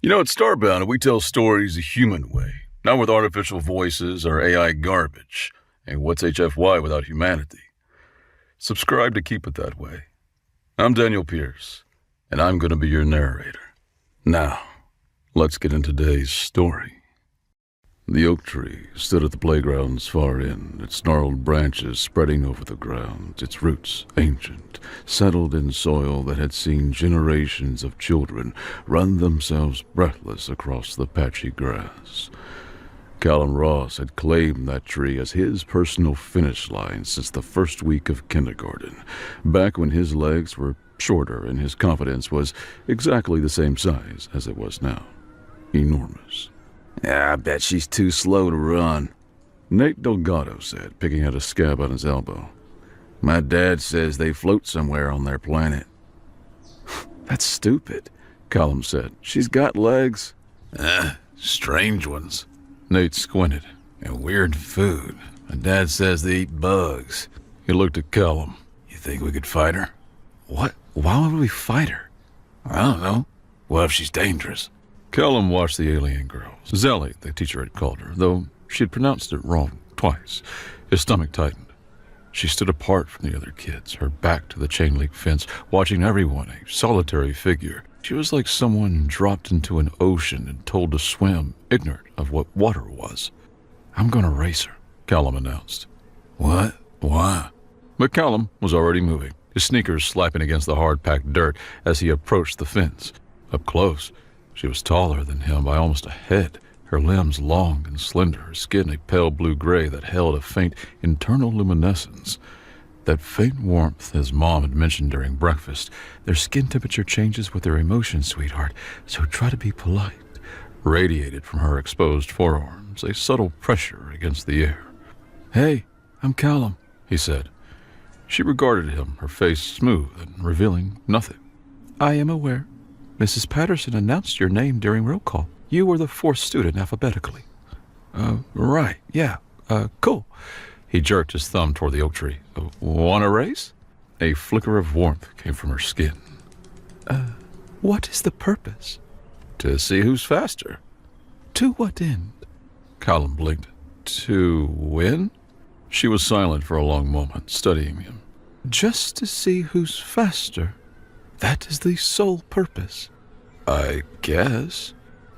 At Starbound, we tell stories the human way, not with artificial voices or AI garbage. And what's HFY without humanity? Subscribe to keep it that way. I'm Daniel Pierce, and I'm going to be your narrator. Now, let's get into today's story. The oak tree stood at the playground's far end, its gnarled branches spreading over the ground, its roots ancient, settled in soil that had seen generations of children run themselves breathless across the patchy grass. Callum Ross had claimed that tree as his personal finish line since the first week of kindergarten, back when his legs were shorter and his confidence was exactly the same size as it was now. Enormous. I bet she's too slow to run, Nate Delgado said, picking at a scab on his elbow. My dad says they float somewhere on their planet. That's stupid, Callum said. She's got legs. Strange ones. Nate squinted. And weird food. My dad says they eat bugs. He looked at Callum. You think we could fight her? What? Why would we fight her? I don't know. What if she's dangerous? Callum watched the alien girl. Zelly, the teacher had called her, though she had pronounced it wrong twice. His stomach tightened. She stood apart from the other kids, her back to the chain-link fence, watching everyone, a solitary figure. She was like someone dropped into an ocean and told to swim, ignorant of what water was. I'm gonna race her, Callum announced. What? Why? But Callum was already moving, his sneakers slapping against the hard-packed dirt as he approached the fence. Up close, she was taller than him by almost a head, her limbs long and slender, her skin a pale blue-gray that held a faint internal luminescence. That faint warmth, as Mom had mentioned during breakfast. Their skin temperature changes with their emotions, sweetheart, so try to be polite. Radiated from her exposed forearms, a subtle pressure against the air. Hey, I'm Callum, he said. She regarded him, her face smooth and revealing nothing. I am aware. Mrs. Patterson announced your name during roll call. You were the fourth student alphabetically. Right, yeah, cool. He jerked his thumb toward the oak tree. Want a race? A flicker of warmth came from her skin. What is the purpose? To see who's faster. To what end? Callum blinked. To win? She was silent for a long moment, studying him. Just to see who's faster. That is the sole purpose. I guess.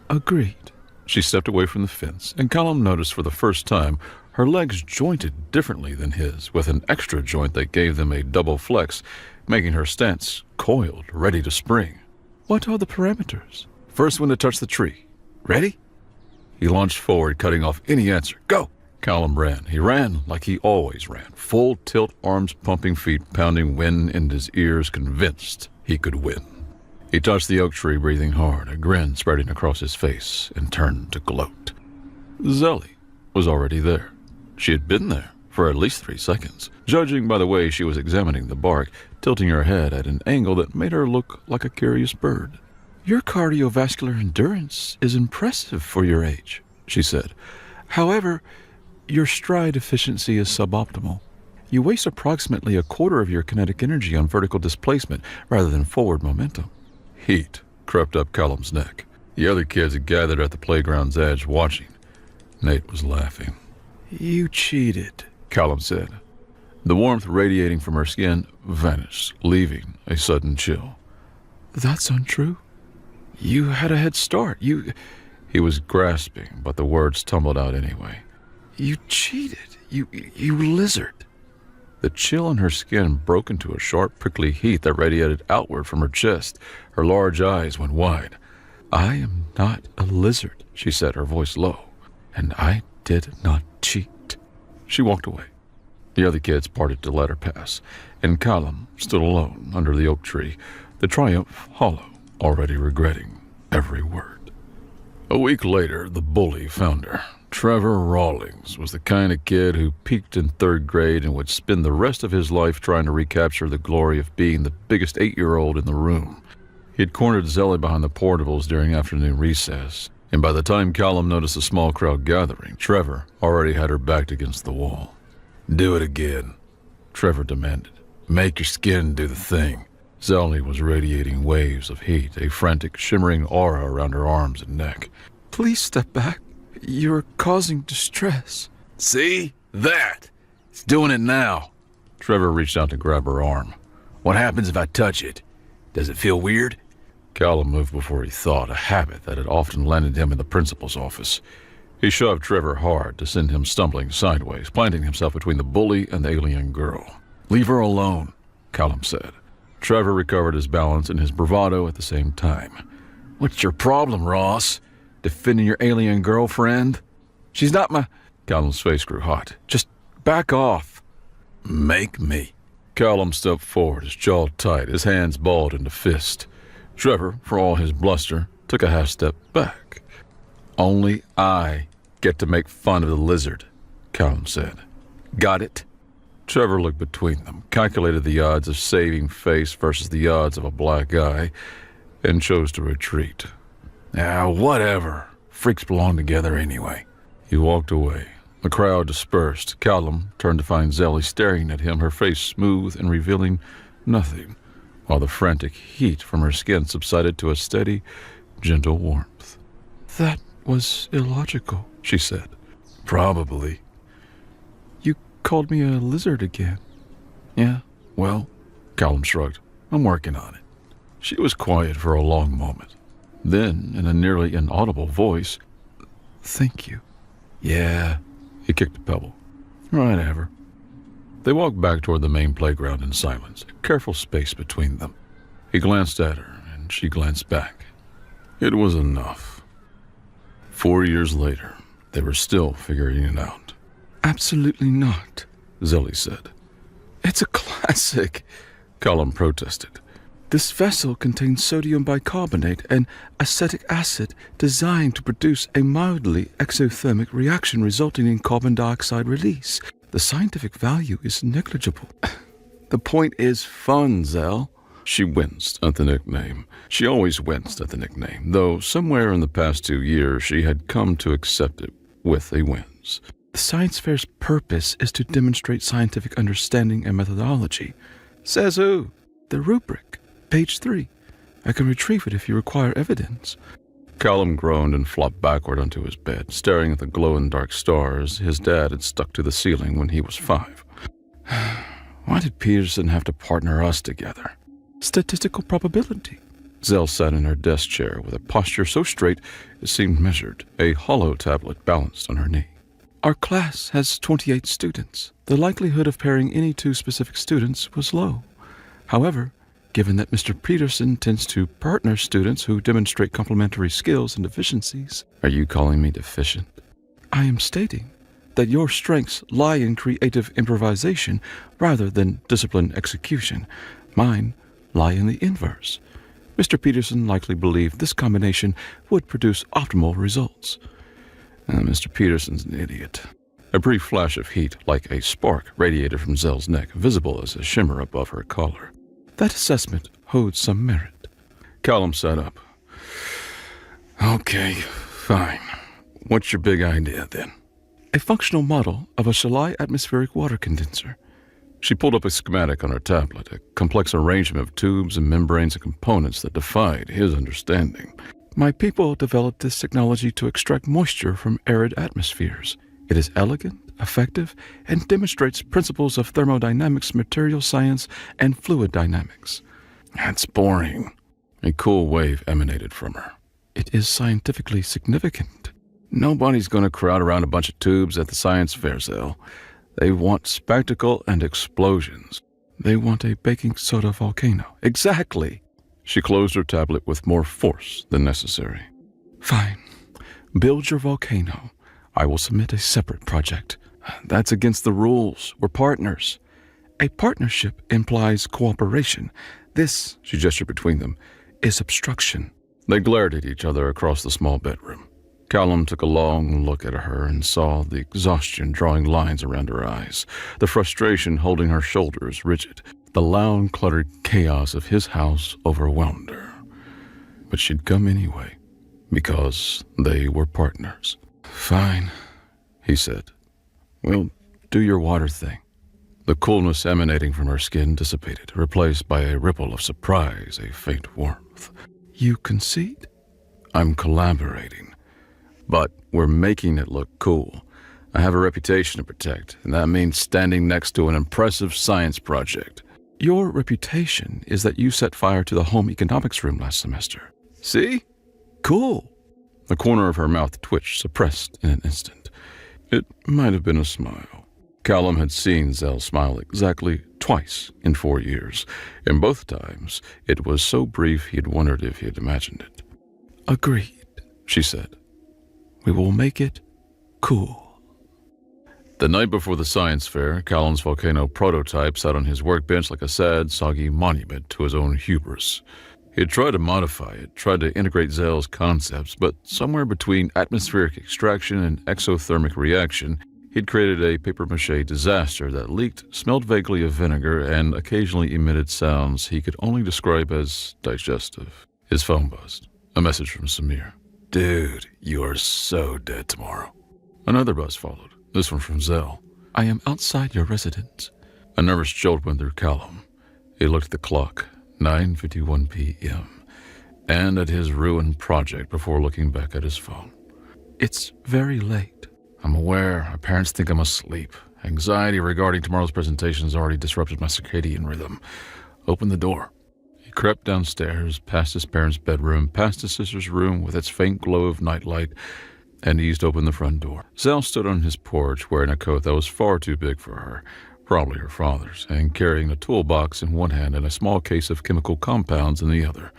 Agreed. She stepped away from the fence, and Callum noticed for the first time her legs jointed differently than his, with an extra joint that gave them a double flex, making her stance coiled, ready to spring. What are the parameters? First one to touch the tree. Ready? He launched forward, cutting off any answer. Go! Callum ran. He ran like he always ran, full tilt, arms pumping, feet pounding, wind in his ears, convinced he could win. He touched the oak tree, breathing hard, a grin spreading across his face, and turned to gloat. Zelly was already there. She had been there for at least 3 seconds, judging by the way she was examining the bark, tilting her head at an angle that made her look like a curious bird. Your cardiovascular endurance is impressive for your age, she said. However, your stride efficiency is suboptimal. You waste approximately a quarter of your kinetic energy on vertical displacement rather than forward momentum. Heat crept up Callum's neck. The other kids had gathered at the playground's edge, watching. Nate was laughing. You cheated, Callum said. The warmth radiating from her skin vanished, leaving a sudden chill. That's untrue. You had a head start. He was grasping, but the words tumbled out anyway. You cheated. You lizard. The chill on her skin broke into a sharp, prickly heat that radiated outward from her chest. Her large eyes went wide. I am not a lizard, she said, her voice low, and I did not cheat. She walked away. The other kids parted to let her pass, and Callum stood alone under the oak tree, the triumph hollow, already regretting every word. A week later, the bully found her. Trevor Rawlings was the kind of kid who peaked in 3rd grade and would spend the rest of his life trying to recapture the glory of being the biggest 8-year-old in the room. He had cornered Zelly behind the portables during afternoon recess, and by the time Callum noticed a small crowd gathering, Trevor already had her backed against the wall. Do it again, Trevor demanded. Make your skin do the thing. Zelly was radiating waves of heat, a frantic, shimmering aura around her arms and neck. Please step back. You're causing distress. See? That! It's doing it now. Trevor reached out to grab her arm. What happens if I touch it? Does it feel weird? Callum moved before he thought, a habit that had often landed him in the principal's office. He shoved Trevor hard to send him stumbling sideways, planting himself between the bully and the alien girl. Leave her alone, Callum said. Trevor recovered his balance and his bravado at the same time. What's your problem, Ross? Defending your alien girlfriend? She's not my... Callum's face grew hot. Just back off. Make me. Callum stepped forward, his jaw tight, his hands balled into fist. Trevor, for all his bluster, took a half step back. Only I get to make fun of the lizard, Callum said. Got it? Trevor looked between them, calculated the odds of saving face versus the odds of a black eye, and chose to retreat. Whatever. Freaks belong together anyway. He walked away. The crowd dispersed. Callum turned to find Zelly staring at him, her face smooth and revealing nothing, while the frantic heat from her skin subsided to a steady, gentle warmth. That was illogical, she said. Probably. You called me a lizard again. Yeah, well, Callum shrugged. I'm working on it. She was quiet for a long moment. Then, in a nearly inaudible voice, Thank you. Yeah, he kicked a pebble. Whatever. They walked back toward the main playground in silence, a careful space between them. He glanced at her, and she glanced back. It was enough. 4 years later, they were still figuring it out. Absolutely not, Zelly said. It's a classic, Callum protested. This vessel contains sodium bicarbonate and acetic acid designed to produce a mildly exothermic reaction resulting in carbon dioxide release. The scientific value is negligible. The point is fun, Zell. She winced at the nickname. She always winced at the nickname, though somewhere in the past 2 years she had come to accept it with a wince. The science fair's purpose is to demonstrate scientific understanding and methodology. Says who? The rubric. Page 3. I can retrieve it if you require evidence. Callum groaned and flopped backward onto his bed, staring at the glow-in-dark stars his dad had stuck to the ceiling when he was 5. Why did Peterson have to partner us together? Statistical probability. Zell sat in her desk chair with a posture so straight it seemed measured, a hollow tablet balanced on her knee. Our class has 28 students. The likelihood of pairing any 2 specific students was low. However, given that Mr. Peterson tends to partner students who demonstrate complementary skills and deficiencies. Are you calling me deficient? I am stating that your strengths lie in creative improvisation rather than disciplined execution. Mine lie in the inverse. Mr. Peterson likely believed this combination would produce optimal results. Mr. Peterson's an idiot. A brief flash of heat, like a spark, radiated from Zell's neck, visible as a shimmer above her collar. That assessment holds some merit. Callum sat up. Okay, fine. What's your big idea, then? A functional model of a Sci-Fi atmospheric water condenser. She pulled up a schematic on her tablet, a complex arrangement of tubes and membranes and components that defied his understanding. My people developed this technology to extract moisture from arid atmospheres. It is elegant, effective, and demonstrates principles of thermodynamics, material science, and fluid dynamics. That's boring. A cool wave emanated from her. It is scientifically significant. Nobody's going to crowd around a bunch of tubes at the science fair, Zell. They want spectacle and explosions. They want a baking soda volcano. Exactly. She closed her tablet with more force than necessary. Fine. Build your volcano. I will submit a separate project. That's against the rules. We're partners. A partnership implies cooperation. This, she gestured between them, is obstruction. They glared at each other across the small bedroom. Callum took a long look at her and saw the exhaustion drawing lines around her eyes, the frustration holding her shoulders rigid. The loud, cluttered chaos of his house overwhelmed her. But she'd come anyway, because they were partners. Fine, he said. Well, do your water thing. The coolness emanating from her skin dissipated, replaced by a ripple of surprise, a faint warmth. You concede? I'm collaborating, but we're making it look cool. I have a reputation to protect, and that means standing next to an impressive science project. Your reputation is that you set fire to the home economics room last semester. See? Cool. The corner of her mouth twitched, suppressed in an instant. It might have been a smile. Callum had seen Zell smile exactly twice in 4 years, and both times it was so brief he had wondered if he had imagined it. Agreed, she said. We will make it cool. The night before the science fair, Callum's volcano prototype sat on his workbench like a sad, soggy monument to his own hubris. He had tried to modify it, tried to integrate Zell's concepts, but somewhere between atmospheric extraction and exothermic reaction, he'd created a papier-mâché disaster that leaked, smelled vaguely of vinegar, and occasionally emitted sounds he could only describe as digestive. His phone buzzed. A message from Samir. "Dude, you are so dead tomorrow." Another buzz followed, this one from Zell. I am outside your residence. A nervous jolt went through Callum. He looked at the clock, 9:51 p.m., and at his ruined project before looking back at his phone. It's very late. I'm aware. My parents think I'm asleep. Anxiety regarding tomorrow's presentation has already disrupted my circadian rhythm. Open the door. He crept downstairs, past his parents' bedroom, past his sister's room with its faint glow of nightlight, and eased open the front door. Zell stood on his porch wearing a coat that was far too big for her, probably her father's, and carrying a toolbox in one hand and a small case of chemical compounds in the other.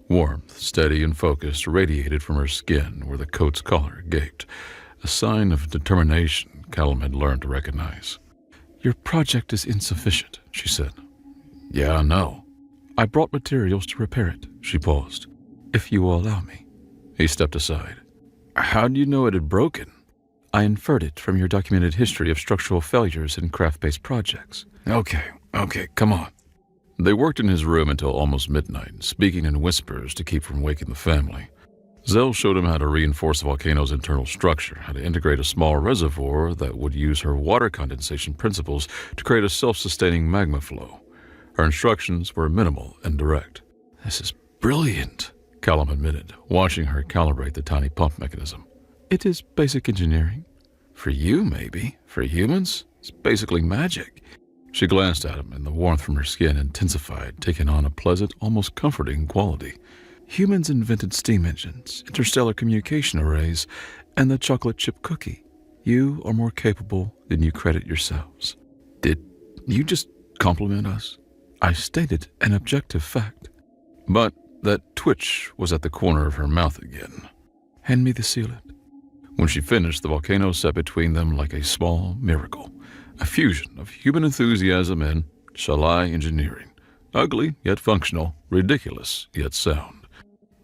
Warmth, steady and focused, radiated from her skin where the coat's collar gaped. A sign of determination Callum had learned to recognize. Your project is insufficient, she said. Yeah, I know. I brought materials to repair it. She paused. If you will allow me. He stepped aside. How do you know it had broken? I inferred it from your documented history of structural failures in craft-based projects. Okay, come on. They worked in his room until almost midnight, speaking in whispers to keep from waking the family. Zell showed him how to reinforce the volcano's internal structure, how to integrate a small reservoir that would use her water condensation principles to create a self-sustaining magma flow. Her instructions were minimal and direct. This is brilliant, Callum admitted, watching her calibrate the tiny pump mechanism. It is basic engineering. For you, maybe. For humans, it's basically magic. She glanced at him, and the warmth from her skin intensified, taking on a pleasant, almost comforting quality. Humans invented steam engines, interstellar communication arrays, and the chocolate chip cookie. You are more capable than you credit yourselves. Did you just compliment us? I stated an objective fact. But that twitch was at the corner of her mouth again. Hand me the sealant. When she finished, the volcano sat between them like a small miracle. A fusion of human enthusiasm and Sci-Fi engineering. Ugly, yet functional. Ridiculous, yet sound.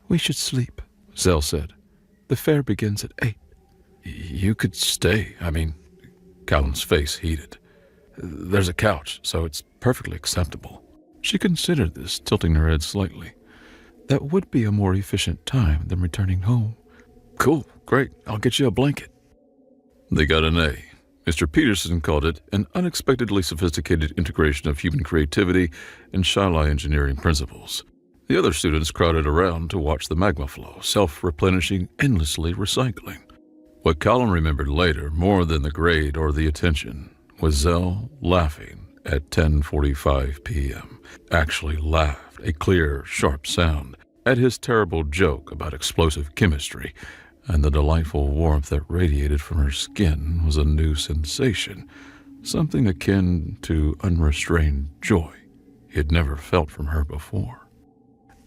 We should sleep, Zell said. The fair begins at 8. You could stay. Callum's face heated. There's a couch, so it's perfectly acceptable. She considered this, tilting her head slightly. That would be a more efficient time than returning home. Cool, great. I'll get you a blanket. They got an A. Mr. Peterson called it an unexpectedly sophisticated integration of human creativity and Sci-Fi engineering principles. The other students crowded around to watch the magma flow, self-replenishing, endlessly recycling. What Callum remembered later, more than the grade or the attention, was Zell laughing at 10:45 p.m. Actually laughed, a clear, sharp sound, at his terrible joke about explosive chemistry, and the delightful warmth that radiated from her skin was a new sensation, something akin to unrestrained joy he had never felt from her before.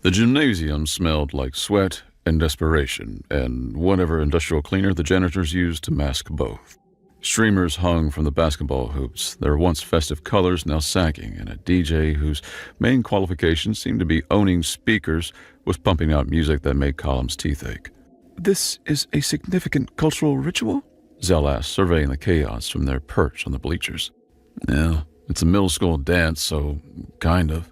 The gymnasium smelled like sweat and desperation, and whatever industrial cleaner the janitors used to mask both. Streamers hung from the basketball hoops, their once festive colors now sagging, and a DJ whose main qualification seemed to be owning speakers was pumping out music that made Callum's teeth ache. This is a significant cultural ritual? Zell asked, surveying the chaos from their perch on the bleachers. Yeah, it's a middle school dance, so kind of.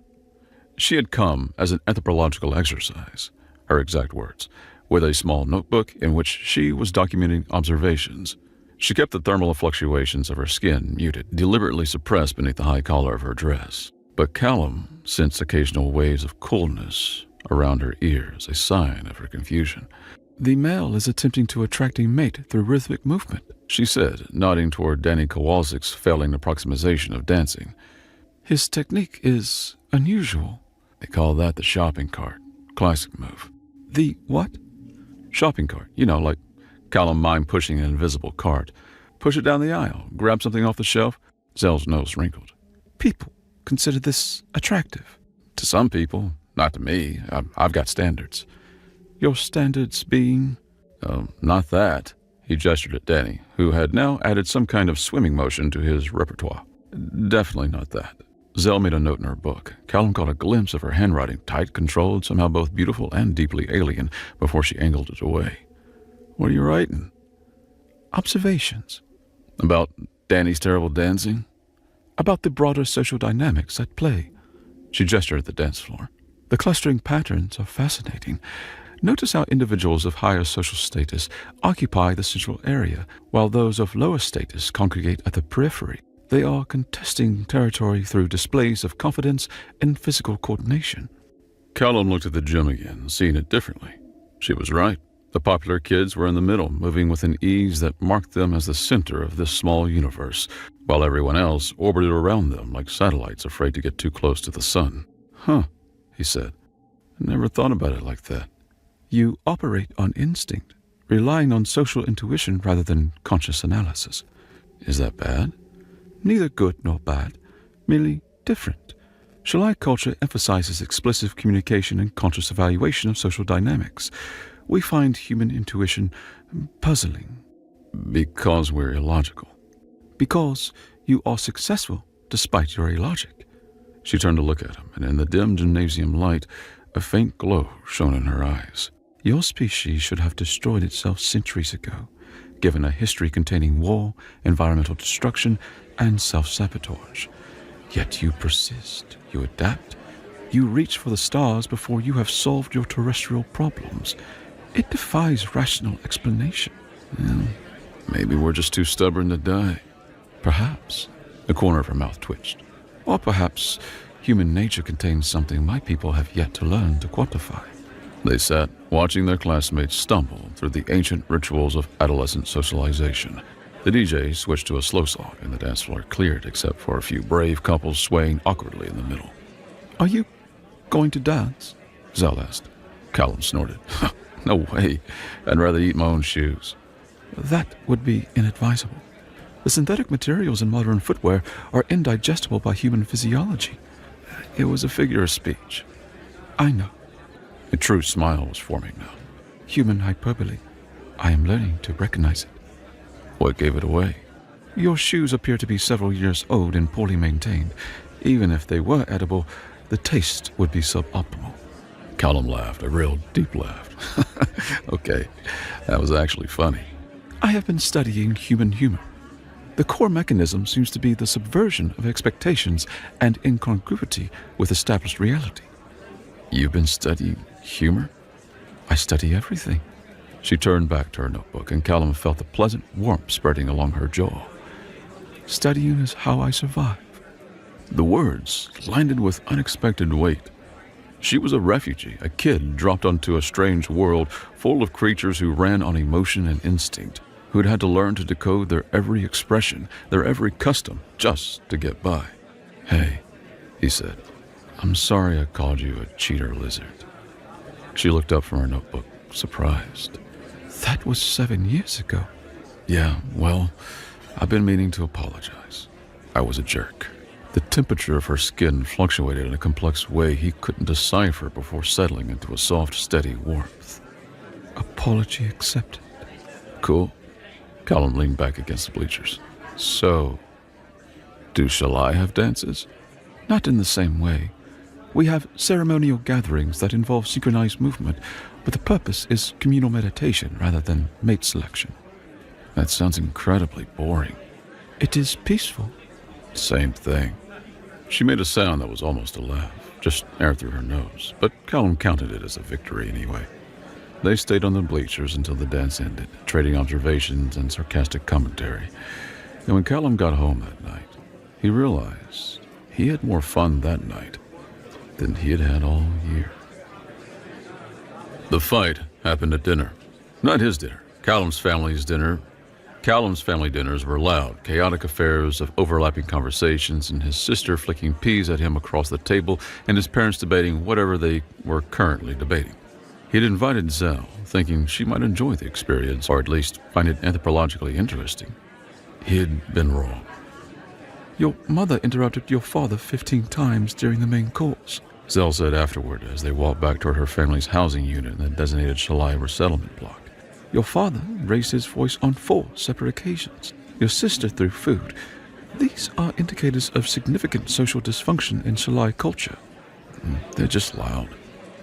She had come as an anthropological exercise, her exact words, with a small notebook in which she was documenting observations. She kept the thermal fluctuations of her skin muted, deliberately suppressed beneath the high collar of her dress. But Callum sensed occasional waves of coolness around her ears, a sign of her confusion. "The male is attempting to attract a mate through rhythmic movement," she said, nodding toward Danny Kowalczyk's failing approximation of dancing. "His technique is unusual." They call that the shopping cart. Classic move. "The what?" "Shopping cart. You know, like Callum mimed pushing an invisible cart. Push it down the aisle, grab something off the shelf." Zell's nose wrinkled. "People consider this attractive." "To some people. Not to me. I've got standards." "Your standards being?" Not that." He gestured at Danny, who had now added some kind of swimming motion to his repertoire. "Definitely not that." Zell made a note in her book. Callum caught a glimpse of her handwriting, tight, controlled, somehow both beautiful and deeply alien, before she angled it away. "What are you writing?" "Observations." "About Danny's terrible dancing?" "About the broader social dynamics at play." She gestured at the dance floor. "The clustering patterns are fascinating. Notice how individuals of higher social status occupy the central area, while those of lower status congregate at the periphery. They are contesting territory through displays of confidence and physical coordination." Callum looked at the gym again, seeing it differently. She was right. The popular kids were in the middle, moving with an ease that marked them as the center of this small universe, while everyone else orbited around them like satellites afraid to get too close to the sun. "Huh," he said. "I never thought about it like that." "You operate on instinct, relying on social intuition rather than conscious analysis." "Is that bad?" "Neither good nor bad, merely different. Sci-Fi culture emphasizes explicit communication and conscious evaluation of social dynamics. We find human intuition puzzling." "Because we're illogical." "Because you are successful despite your illogic." She turned to look at him, and in the dim gymnasium light, a faint glow shone in her eyes. "Your species should have destroyed itself centuries ago, given a history containing war, environmental destruction, and self-sabotage. Yet you persist, you adapt, you reach for the stars before you have solved your terrestrial problems. It defies rational explanation." Well, maybe we're just too stubborn to die. "Perhaps." The corner of her mouth twitched. "Or perhaps human nature contains something my people have yet to learn to quantify." They sat, watching their classmates stumble through the ancient rituals of adolescent socialization. The DJ switched to a slow song, and the dance floor cleared except for a few brave couples swaying awkwardly in the middle. "Are you going to dance?" Zell asked. Callum snorted. "No way. I'd rather eat my own shoes." "That would be inadvisable. The synthetic materials in modern footwear are indigestible by human physiology." It was a figure of speech. "I know." A true smile was forming now. "Human hyperbole. I am learning to recognize it." What gave it away? "Your shoes appear to be several years old and poorly maintained. Even if they were edible, the taste would be suboptimal." Callum laughed, a real deep laugh. Okay, that was actually funny. "I have been studying human humor. The core mechanism seems to be the subversion of expectations and incongruity with established reality." "You've been studying humor?" "I study everything." She turned back to her notebook, and Callum felt the pleasant warmth spreading along her jaw. "Studying is how I survive." The words landed with unexpected weight. She was a refugee, a kid dropped onto a strange world full of creatures who ran on emotion and instinct, who had had to learn to decode their every expression, their every custom, just to get by. "Hey," he said, "I'm sorry I called you a cheater lizard." She looked up from her notebook, surprised. "That was 7 years ago." "Yeah, well, I've been meaning to apologize. I was a jerk." The temperature of her skin fluctuated in a complex way he couldn't decipher before settling into a soft, steady warmth. "Apology accepted." "Cool." Callum leaned back against the bleachers. "So, do Shalai have dances?" "Not in the same way. We have ceremonial gatherings that involve synchronized movement, but the purpose is communal meditation rather than mate selection." "That sounds incredibly boring." "It is peaceful." "Same thing." She made a sound that was almost a laugh, just air through her nose, but Callum counted it as a victory anyway. They stayed on the bleachers until the dance ended, trading observations and sarcastic commentary. And when Callum got home that night, he realized he had more fun that night than he had had all year. The fight happened at dinner. Not his dinner, Callum's family's dinner. Callum's family dinners were loud, chaotic affairs of overlapping conversations and his sister flicking peas at him across the table and his parents debating whatever they were currently debating. He'd invited Zell, thinking she might enjoy the experience or at least find it anthropologically interesting. He'd been wrong. Your mother interrupted your father 15 times during the main course, Zell said afterward as they walked back toward her family's housing unit in the designated Shalai resettlement block. Your father raised his voice on 4 separate occasions. Your sister threw food. These are indicators of significant social dysfunction in Shalai culture. They're just loud.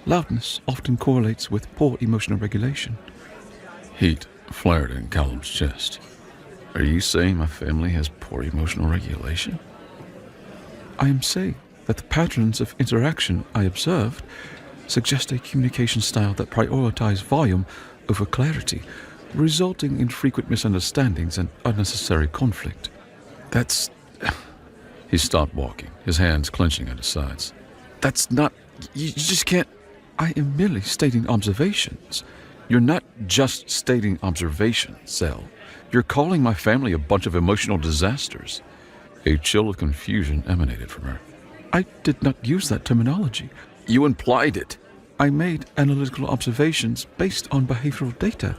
Loudness often correlates with poor emotional regulation. Heat flared in Callum's chest. Are you saying my family has poor emotional regulation? I am saying that the patterns of interaction I observed suggest a communication style that prioritizes volume over clarity, resulting in frequent misunderstandings and unnecessary conflict. That's... He stopped walking, his hands clenching at his sides. That's not... You just can't... I am merely stating observations. You're not just stating observations, Zell. You're calling my family a bunch of emotional disasters. A chill of confusion emanated from her. I did not use that terminology. You implied it. I made analytical observations based on behavioral data.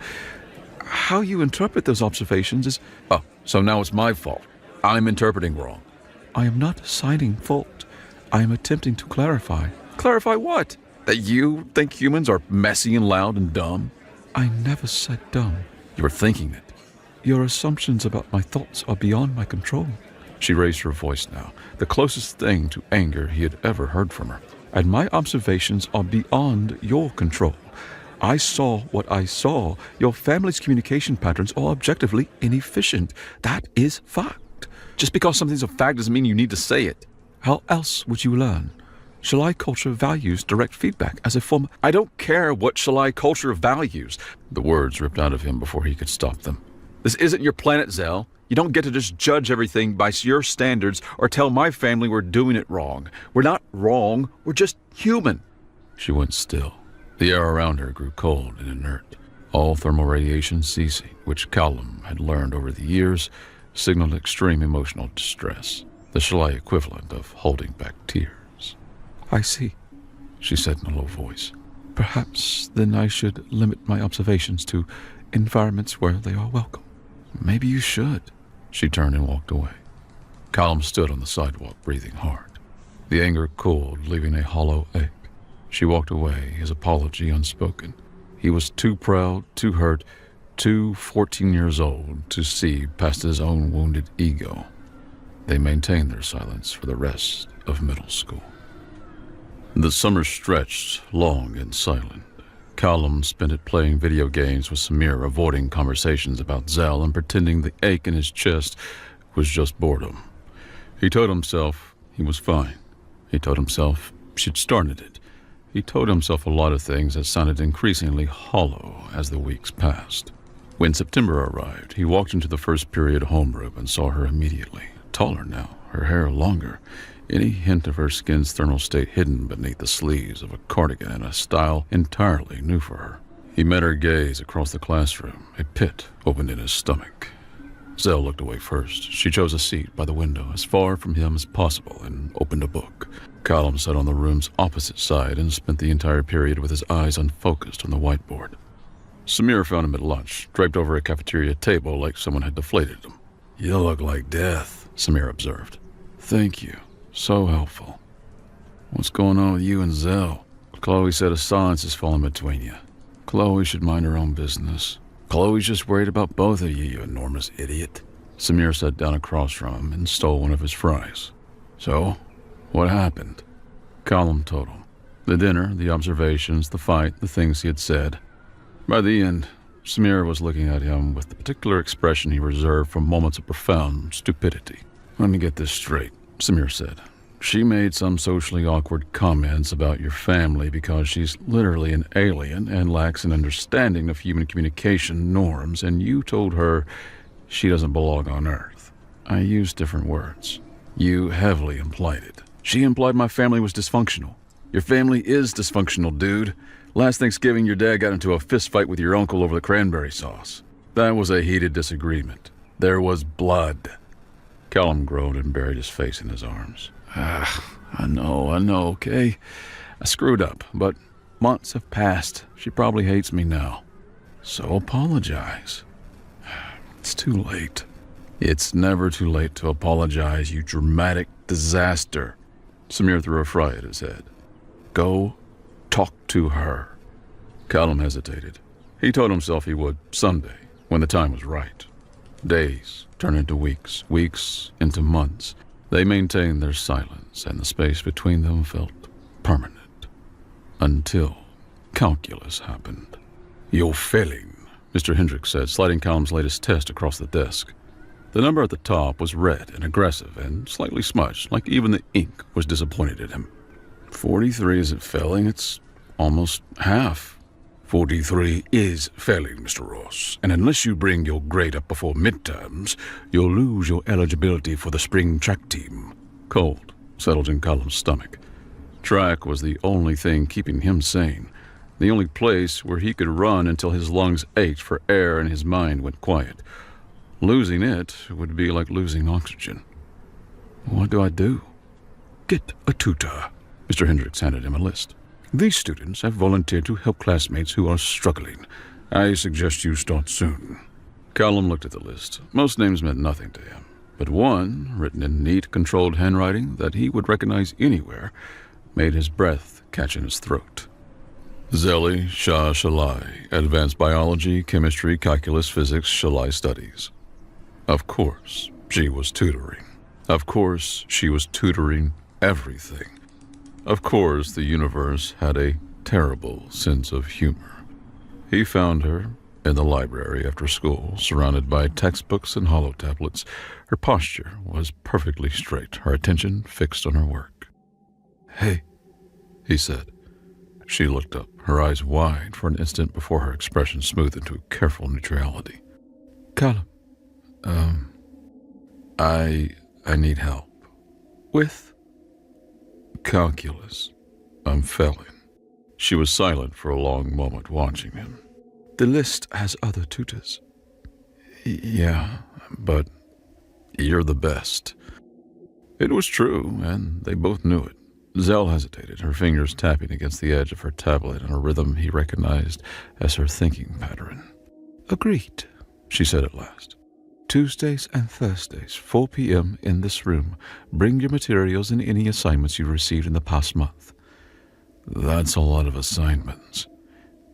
How you interpret those observations is... Oh, so now it's my fault. I'm interpreting wrong. I am not assigning fault. I am attempting to clarify. Clarify what? That you think humans are messy and loud and dumb? I never said dumb. You were thinking it. Your assumptions about my thoughts are beyond my control. She raised her voice now, the closest thing to anger he had ever heard from her. And my observations are beyond your control. I saw what I saw. Your family's communication patterns are objectively inefficient. That is fact. Just because something's a fact doesn't mean you need to say it. How else would you learn? Shalai culture values direct feedback as a form... I don't care what Shalai culture values. The words ripped out of him before he could stop them. This isn't your planet, Zell. You don't get to just judge everything by your standards or tell my family we're doing it wrong. We're not wrong. We're just human. She went still. The air around her grew cold and inert. All thermal radiation ceasing, which Callum had learned over the years, signaled extreme emotional distress, the Shalai equivalent of holding back tears. I see, she said in a low voice. Perhaps then I should limit my observations to environments where they are welcome. Maybe you should. She turned and walked away. Callum stood on the sidewalk, breathing hard. The anger cooled, leaving a hollow ache. She walked away, his apology unspoken. He was too proud, too hurt, too 14 years old to see past his own wounded ego. They maintained their silence for the rest of middle school. The summer stretched, long and silent. Callum spent it playing video games with Samir, avoiding conversations about Zell and pretending the ache in his chest was just boredom. He told himself he was fine. He told himself she'd started it. He told himself a lot of things that sounded increasingly hollow as the weeks passed. When September arrived, he walked into the first period homeroom and saw her immediately. Taller now, her hair longer, any hint of her skin's thermal state hidden beneath the sleeves of a cardigan in a style entirely new for her. He met her gaze across the classroom. A pit opened in his stomach. Zell looked away first. She chose a seat by the window, as far from him as possible, and opened a book. Callum sat on the room's opposite side and spent the entire period with his eyes unfocused on the whiteboard. Samir found him at lunch, draped over a cafeteria table like someone had deflated him. "You look like death," Samir observed. "Thank you. So helpful. What's going on with you and Zell? Chloe said a silence has fallen between you. Chloe should mind her own business. Chloe's just worried about both of you, you enormous idiot." Samir sat down across from him and stole one of his fries. "So, what happened?" Callum told him. The dinner, the observations, the fight, the things he had said. By the end, Samir was looking at him with the particular expression he reserved for moments of profound stupidity. "Let me get this straight," Samir said. She made some socially awkward comments about your family because she's literally an alien and lacks an understanding of human communication norms, and you told her she doesn't belong on Earth. I used different words. You heavily implied it. She implied my family was dysfunctional. Your family is dysfunctional, dude. Last Thanksgiving, your dad got into a fist fight with your uncle over the cranberry sauce. That was a heated disagreement. There was blood. Callum groaned and buried his face in his arms. I know, okay? I screwed up, but months have passed. She probably hates me now. So apologize. It's too late. It's never too late to apologize, you dramatic disaster. Samir threw a fry at his head. Go talk to her. Callum hesitated. He told himself he would someday, when the time was right. Days turned into weeks, weeks into months. They maintained their silence, and the space between them felt permanent. Until calculus happened. You're failing, Mr. Hendricks said, sliding Callum's latest test across the desk. The number at the top was red and aggressive and slightly smudged, like even the ink was disappointed in him. 43 isn't failing, it's almost half. 43 is failing, Mr. Ross, and unless you bring your grade up before midterms, you'll lose your eligibility for the spring track team. Cold settled in Callum's stomach. Track was the only thing keeping him sane, the only place where he could run until his lungs ached for air and his mind went quiet. Losing it would be like losing oxygen. What do I do? Get a tutor. Mr. Hendricks handed him a list. These students have volunteered to help classmates who are struggling. I suggest you start soon. Callum looked at the list. Most names meant nothing to him, but one, written in neat, controlled handwriting that he would recognize anywhere, made his breath catch in his throat. Zeli Shah Shalai, Advanced Biology, Chemistry, Calculus, Physics, Shalai Studies. Of course, she was tutoring. Of course, she was tutoring everything. Of course, the universe had a terrible sense of humor. He found her in the library after school, surrounded by textbooks and holo tablets. Her posture was perfectly straight, her attention fixed on her work. Hey, he said. She looked up, her eyes wide for an instant before her expression smoothed into careful neutrality. Callum, I need help. With? Calculus. I'm failing. She was silent for a long moment, watching him. The list has other tutors. Yeah, but you're the best. It was true, and they both knew it. Zell hesitated, her fingers tapping against the edge of her tablet in a rhythm he recognized as her thinking pattern. Agreed, she said at last. Tuesdays and Thursdays, 4 p.m. in this room. Bring your materials and any assignments you received in the past month. That's a lot of assignments.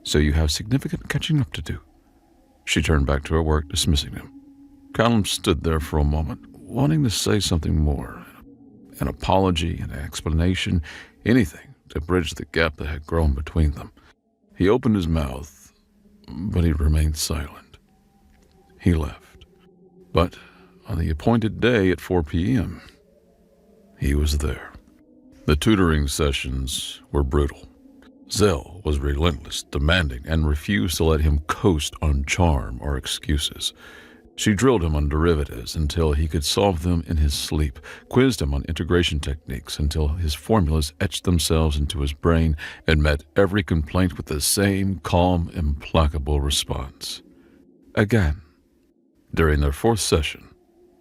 So you have significant catching up to do. She turned back to her work, dismissing him. Callum stood there for a moment, wanting to say something more. An apology, an explanation, anything to bridge the gap that had grown between them. He opened his mouth, but he remained silent. He left. But on the appointed day at 4 p.m., he was there. The tutoring sessions were brutal. Zell was relentless, demanding, and refused to let him coast on charm or excuses. She drilled him on derivatives until he could solve them in his sleep, quizzed him on integration techniques until his formulas etched themselves into his brain and met every complaint with the same calm, implacable response. Again, during their fourth session,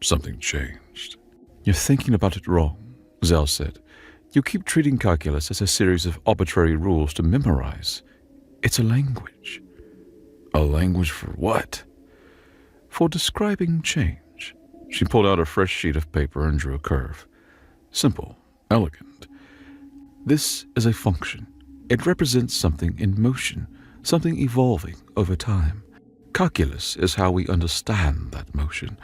something changed. You're thinking about it wrong, Zell said. You keep treating calculus as a series of arbitrary rules to memorize. It's a language. A language for what? For describing change. She pulled out a fresh sheet of paper and drew a curve. Simple, elegant. This is a function. It represents something in motion, something evolving over time. Calculus is how we understand that motion,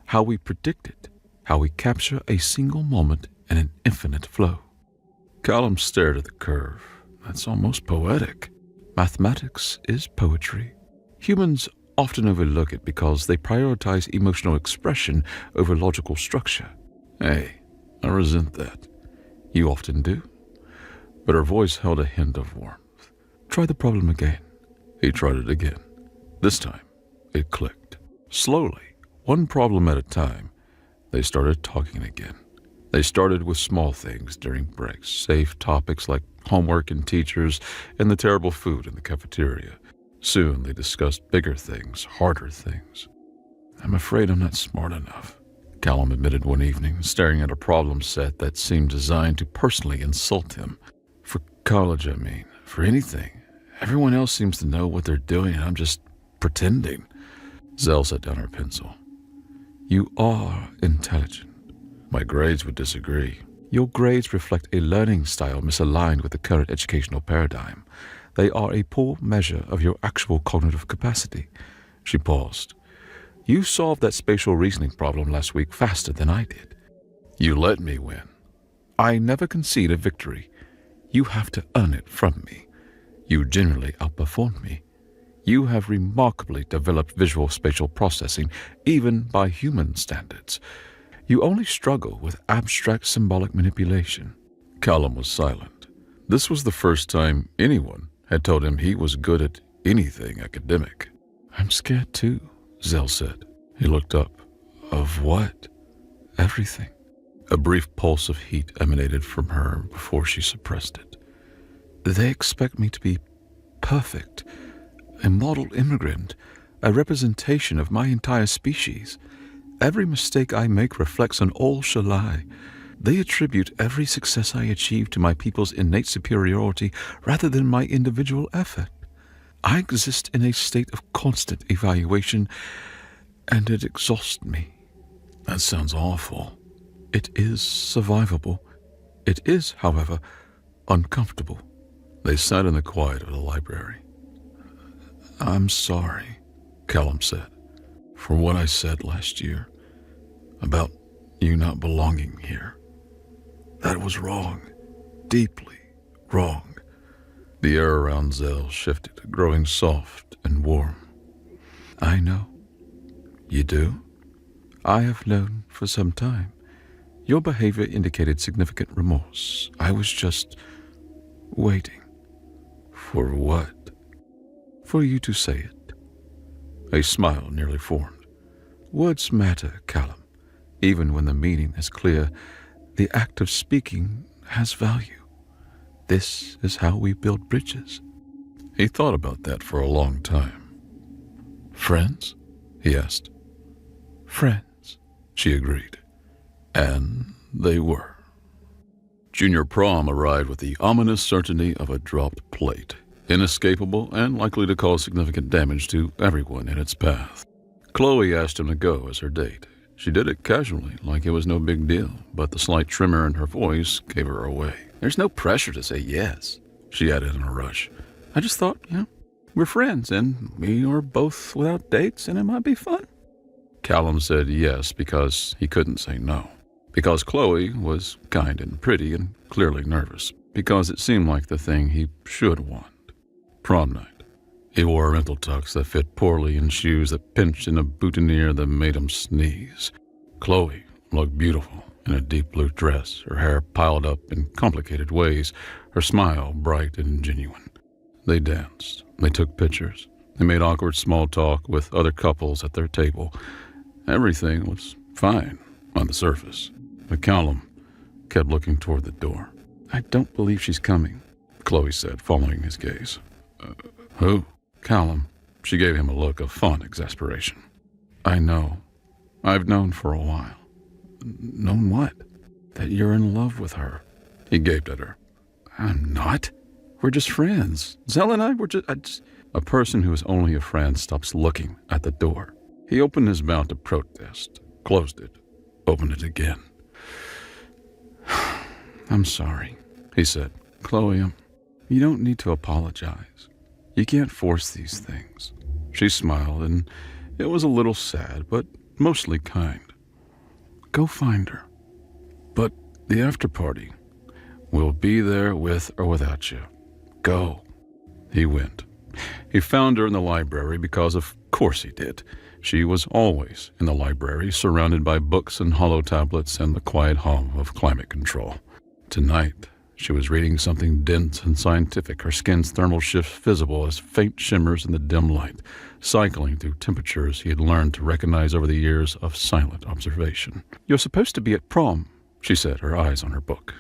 how we predict it, how we capture a single moment in an infinite flow. Callum stared at the curve. That's almost poetic. Mathematics is poetry. Humans often overlook it because they prioritize emotional expression over logical structure. Hey, I resent that. You often do. But her voice held a hint of warmth. Try the problem again. He tried it again. This time, it clicked. Slowly, one problem at a time, they started talking again. They started with small things during breaks, safe topics like homework and teachers and the terrible food in the cafeteria. Soon they discussed bigger things, harder things. I'm afraid I'm not smart enough, Callum admitted one evening, staring at a problem set that seemed designed to personally insult him. For college, I mean. For anything. Everyone else seems to know what they're doing, and I'm just pretending. Zell set down her pencil. You are intelligent. My grades would disagree. Your grades reflect a learning style misaligned with the current educational paradigm. They are a poor measure of your actual cognitive capacity. She paused. You solved that spatial reasoning problem last week faster than I did. You let me win. I never concede a victory. You have to earn it from me. You generally outperform me. You have remarkably developed visual spatial processing, even by human standards. You only struggle with abstract symbolic manipulation. Callum was silent. This was the first time anyone had told him he was good at anything academic. I'm scared too, Zell said. He looked up. Of what? Everything. A brief pulse of heat emanated from her before she suppressed it. They expect me to be perfect, a model immigrant, a representation of my entire species. Every mistake I make reflects on all shall I. They attribute every success I achieve to my people's innate superiority rather than my individual effort. I exist in a state of constant evaluation, and it exhausts me. That sounds awful. It is survivable. It is, however, uncomfortable. They sat in the quiet of the library. I'm sorry, Callum said, for what I said last year about you not belonging here. That was wrong, deeply wrong. The air around Zell shifted, growing soft and warm. I know. You do? I have known for some time. Your behavior indicated significant remorse. I was just waiting. For what? For you to say it. A smile nearly formed. Words matter, Callum. Even when the meaning is clear, the act of speaking has value. This is how we build bridges. He thought about that for a long time. Friends? He asked. Friends, she agreed. And they were. Junior prom arrived with the ominous certainty of a dropped plate, inescapable and likely to cause significant damage to everyone in its path. Chloe asked him to go as her date. She did it casually, like it was no big deal, but the slight tremor in her voice gave her away. There's no pressure to say yes, she added in a rush. I just thought, we're friends, and we are both without dates, and it might be fun. Callum said yes because he couldn't say no. Because Chloe was kind and pretty and clearly nervous. Because it seemed like the thing he should want. Prom night. He wore a rental tux that fit poorly and shoes that pinched in a boutonniere that made him sneeze. Chloe looked beautiful in a deep blue dress, her hair piled up in complicated ways, her smile bright and genuine. They danced. They took pictures. They made awkward small talk with other couples at their table. Everything was fine on the surface. But Callum kept looking toward the door. I don't believe she's coming, Chloe said, following his gaze. Who? Callum. She gave him a look of fond exasperation. I know. I've known for a while. Known what? That you're in love with her. He gaped at her. I'm not. We're just friends. Zell and I were just... A person who is only a friend stops looking at the door. He opened his mouth to protest, closed it, opened it again. I'm sorry, he said. Chloe, you don't need to apologize. You can't force these things. She smiled, and it was a little sad, but mostly kind. Go find her. But the after party. We'll be there with or without you. Go. He went. He found her in the library because of course he did. She was always in the library, surrounded by books and hollow tablets and the quiet hum of climate control. Tonight, she was reading something dense and scientific, her skin's thermal shifts visible as faint shimmers in the dim light, cycling through temperatures he had learned to recognize over the years of silent observation. "You're supposed to be at prom," she said, her eyes on her book.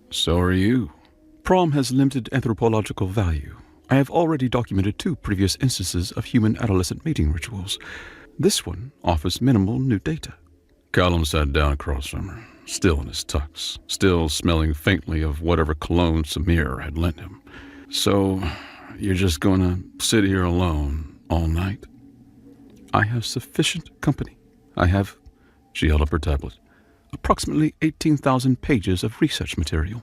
"So are you." "Prom has limited anthropological value. I have already documented 2 previous instances of human adolescent mating rituals. This one offers minimal new data." Callum sat down across from her, still in his tux, still smelling faintly of whatever cologne Samir had lent him. "So, you're just gonna sit here alone all night?" "I have sufficient company. I have," she held up her tablet, "approximately 18,000 pages of research material."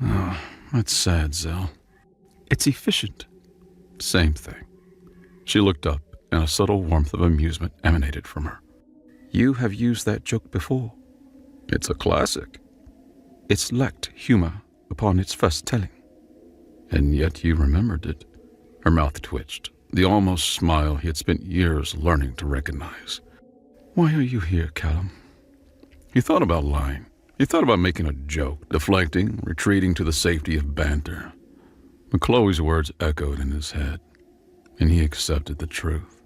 "Oh, that's sad, Zell." "It's efficient." "Same thing." She looked up, and a subtle warmth of amusement emanated from her. "You have used that joke before." "It's a classic." "It's lacked humor upon its first telling." "And yet you remembered it." Her mouth twitched, the almost smile he had spent years learning to recognize. "Why are you here, Callum?" He thought about lying. He thought about making a joke, deflecting, retreating to the safety of banter. But Chloe's words echoed in his head, and he accepted the truth.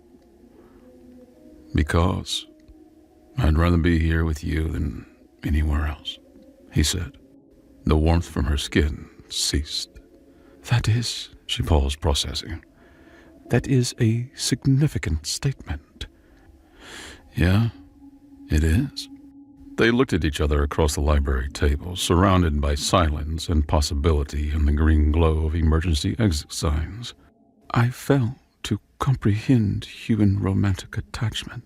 "Because I'd rather be here with you than anywhere else," he said. The warmth from her skin ceased. "That is," she paused, processing, "that is a significant statement." "Yeah, it is." They looked at each other across the library table, surrounded by silence and possibility in the green glow of emergency exit signs. "I fail to comprehend human romantic attachment,"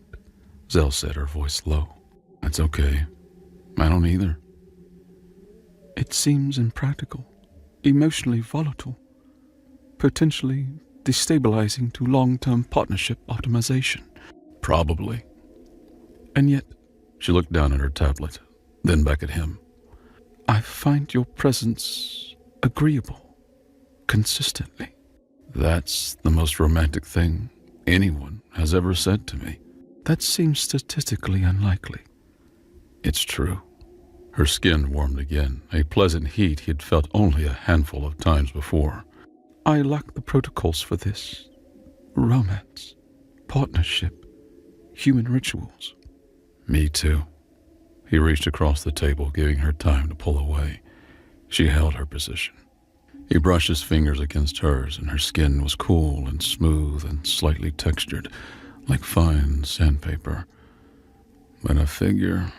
Zell said, her voice low. "That's okay. I don't either." "It seems impractical, emotionally volatile, potentially destabilizing to long-term partnership optimization." "Probably." "And yet," she looked down at her tablet, then back at him, "I find your presence agreeable, consistently." "That's the most romantic thing anyone has ever said to me." "That seems statistically unlikely." "It's true." Her skin warmed again, a pleasant heat he had felt only a handful of times before. "I lack the protocols for this. Romance, partnership, human rituals." "Me too." He reached across the table, giving her time to pull away. She held her position. He brushed his fingers against hers, and her skin was cool and smooth and slightly textured, like fine sandpaper. "But I figure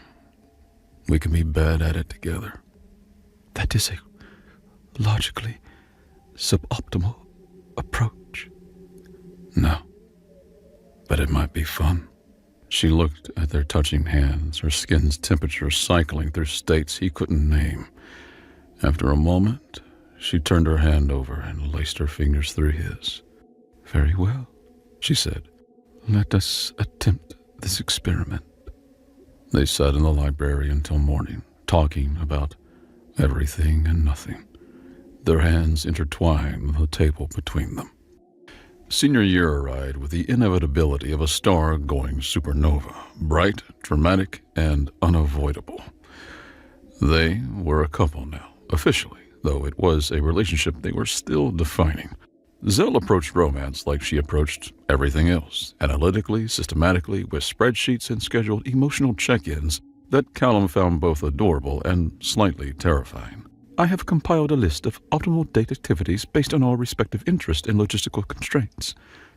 we can be bad at it together." "That is a logically suboptimal approach." "No, but it might be fun." She looked at their touching hands, her skin's temperature cycling through states he couldn't name. After a moment, she turned her hand over and laced her fingers through his. "Very well," she said. "Let us attempt this experiment." They sat in the library until morning, talking about everything and nothing, their hands intertwined on the table between them. Senior year arrived with the inevitability of a star going supernova, bright, dramatic, and unavoidable. They were a couple now, officially, though it was a relationship they were still defining. Zell approached romance like she approached everything else, analytically, systematically, with spreadsheets and scheduled emotional check-ins that Callum found both adorable and slightly terrifying. "I have compiled a list of optimal date activities based on our respective interest and logistical constraints,"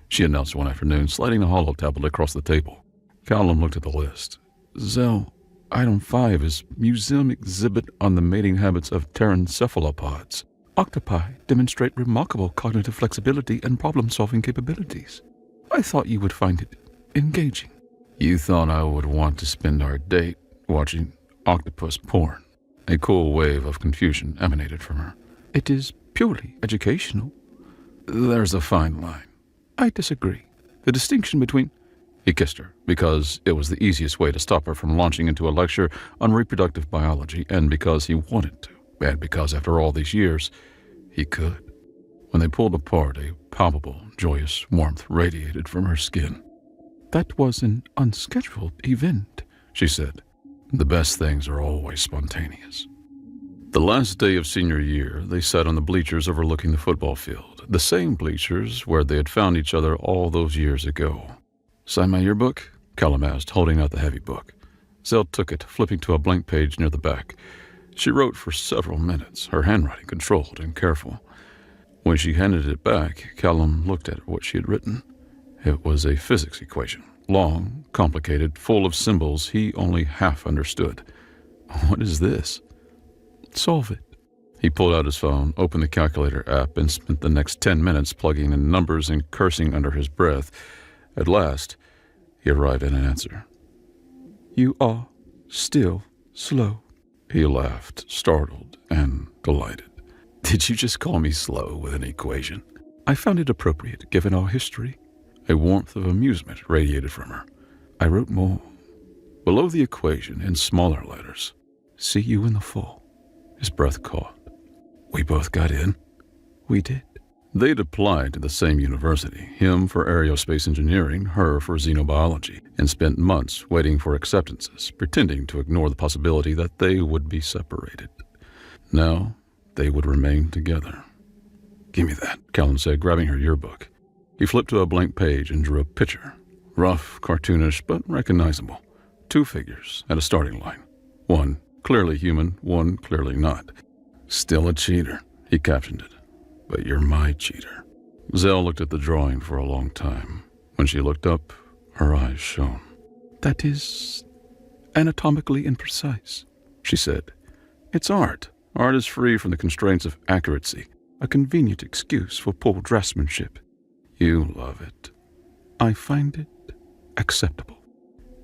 she announced one afternoon, sliding a hollow tablet across the table. Callum looked at the list. "Zell, Item 5 is Museum Exhibit on the Mating Habits of Terran Cephalopods. Octopi demonstrate remarkable cognitive flexibility and problem-solving capabilities. I thought you would find it engaging." "You thought I would want to spend our date watching octopus porn?" A cool wave of confusion emanated from her. "It is purely educational." "There's a fine line." "I disagree. The distinction between—" He kissed her, because it was the easiest way to stop her from launching into a lecture on reproductive biology, and because he wanted to, and because after all these years, he could. When they pulled apart, a palpable, joyous warmth radiated from her skin. "That was an unscheduled event," she said. "The best things are always spontaneous." The last day of senior year, they sat on the bleachers overlooking the football field, the same bleachers where they had found each other all those years ago. "Sign my yearbook?" Callum asked, holding out the heavy book. Zell took it, flipping to a blank page near the back. She wrote for several minutes, her handwriting controlled and careful. When she handed it back, Callum looked at what she had written. It was a physics equation, long, complicated, full of symbols he only half understood. "What is this?" "Solve it." He pulled out his phone, opened the calculator app, and spent the next 10 minutes plugging in numbers and cursing under his breath. At last, he arrived at an answer. "You are still slow." He laughed, startled and delighted. "Did you just call me slow with an equation?" "I found it appropriate, given our history." A warmth of amusement radiated from her. I wrote more. Below the equation, in smaller letters, "See you in the fall." His breath caught. "We both got in?" "We did." They'd applied to the same university, him for aerospace engineering, her for xenobiology, and spent months waiting for acceptances, pretending to ignore the possibility that they would be separated. Now, they would remain together. "Give me that," Callum said, grabbing her yearbook. He flipped to a blank page and drew a picture. Rough, cartoonish, but recognizable. 2 figures at a starting line. One clearly human, one clearly not. "Still a cheater," he captioned it. "But you're my cheater." Zell looked at the drawing for a long time. When she looked up, her eyes shone. "That is anatomically imprecise," she said. "It's art. Art is free from the constraints of accuracy, a convenient excuse for poor draftsmanship." "You love it." "I find it acceptable."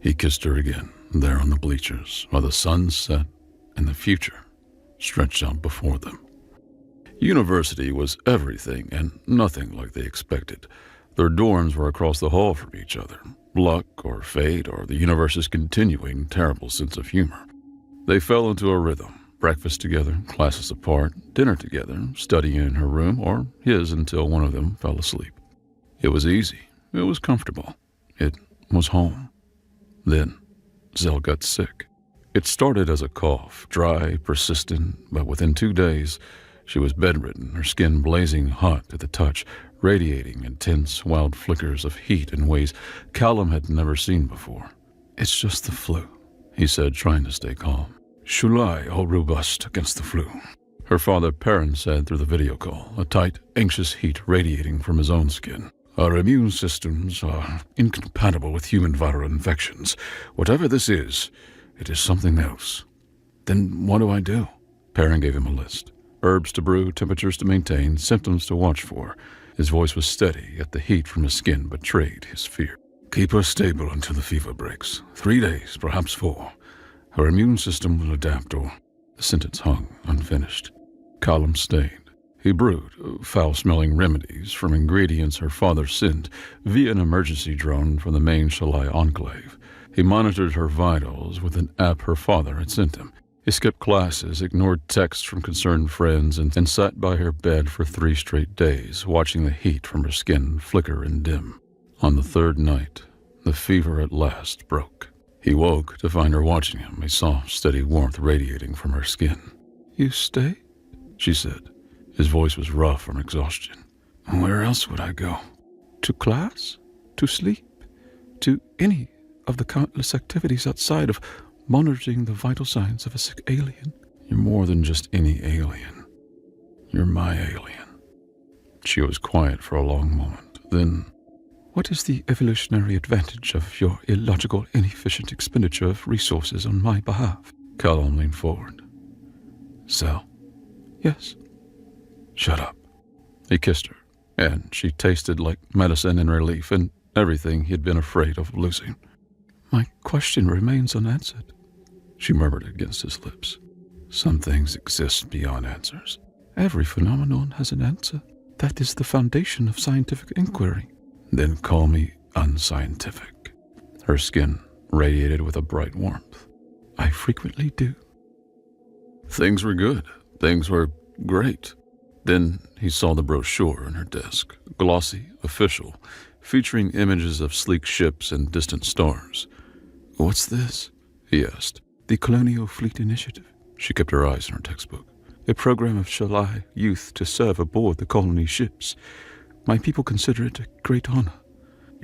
He kissed her again, there on the bleachers, while the sun set and the future stretched out before them. University was everything and nothing like they expected. Their dorms were across the hall from each other. Luck or fate or the universe's continuing terrible sense of humor. They fell into a rhythm. Breakfast together, classes apart, dinner together, studying in her room or his until one of them fell asleep. It was easy. It was comfortable. It was home. Then Zell got sick. It started as a cough, dry, persistent, but within 2 days, she was bedridden, her skin blazing hot at the touch, radiating intense, wild flickers of heat in ways Callum had never seen before. "It's just the flu," he said, trying to stay calm. "She'll lie all robust against the flu," her father Perrin said through the video call, a tight, anxious heat radiating from his own skin. "Our immune systems are incompatible with human viral infections. Whatever this is, it is something else." "Then what do I do?" Perrin gave him a list. Herbs to brew, temperatures to maintain, symptoms to watch for. His voice was steady, yet the heat from his skin betrayed his fear. "Keep her stable until the fever breaks. 3 days, perhaps 4. Her immune system will adapt or..." The sentence hung unfinished. Callum stayed. He brewed foul-smelling remedies from ingredients her father sent via an emergency drone from the main Shalai enclave. He monitored her vitals with an app her father had sent him. He skipped classes, ignored texts from concerned friends, and sat by her bed for 3 straight days, watching the heat from her skin flicker and dim. On the 3rd night, the fever at last broke. He woke to find her watching him, a soft, steady warmth radiating from her skin. "You stay?" she said. His voice was rough from exhaustion. "Where else would I go?" "To class? To sleep? To any of the countless activities outside of monitoring the vital signs of a sick alien?" "You're more than just any alien. You're my alien." She was quiet for a long moment. Then, "What is the evolutionary advantage of your illogical, inefficient expenditure of resources on my behalf?" Callum leaned forward. "Zell?" "Yes." "Shut up." He kissed her, and she tasted like medicine and relief and everything he had been afraid of losing. "My question remains unanswered," she murmured against his lips. "Some things exist beyond answers." "Every phenomenon has an answer. That is the foundation of scientific inquiry." "Then call me unscientific." Her skin radiated with a bright warmth. "I frequently do." Things were good. Things were great. Then he saw the brochure on her desk, glossy, official, featuring images of sleek ships and distant stars. "What's this?" he asked. "The Colonial Fleet Initiative." She kept her eyes on her textbook. a program of Shalai youth to serve aboard the colony ships. My people consider it a great honor.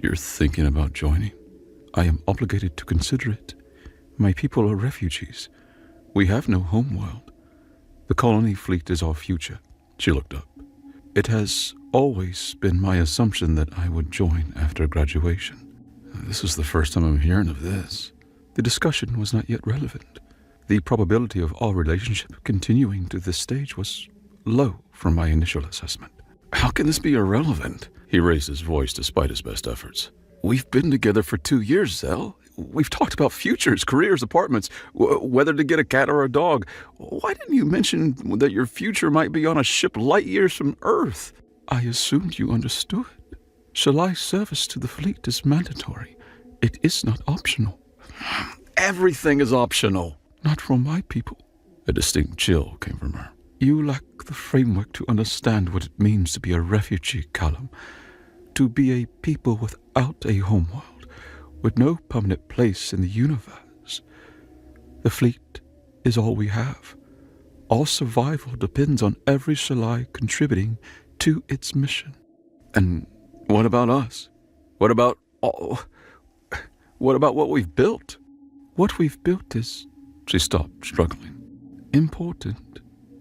You're thinking about joining? I am obligated to consider it. My people are refugees. We have no homeworld. The colony fleet is our future. She looked up. It has always been my assumption that I would join after graduation. This is the first time I'm hearing of this. The discussion was not yet relevant. The probability of our relationship continuing to this stage was low from my initial assessment. How can this be irrelevant? He raised his voice despite his best efforts. We've been together for 2 years, Zell. We've talked about futures, careers, apartments, whether to get a cat or a dog. Why didn't you mention that your future might be on a ship light years from Earth? I assumed you understood. Shalai's service to the fleet is mandatory. It is not optional. Everything is optional. Not from my people. A distinct chill came from her. You lack the framework to understand what it means to be a refugee, Callum. To be a people without a homeworld, with no permanent place in the universe. The fleet is all we have. Our survival depends on every Shalai contributing to its mission. And what about us? What about what we've built? What we've built is... She stopped, struggling. Important.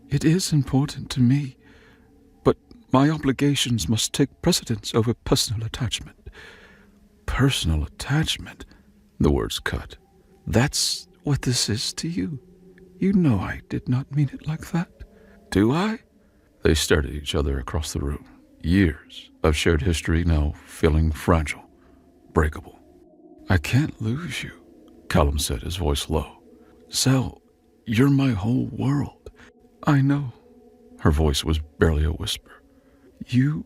It is important to me. But my obligations must take precedence over personal attachment. Personal attachment? The words cut. That's what this is to you. You know I did not mean it like that. Do I? They stared at each other across the room. Years of shared history now feeling fragile, breakable. I can't lose you, Callum said, his voice low. Zell, you're my whole world. I know. Her voice was barely a whisper. You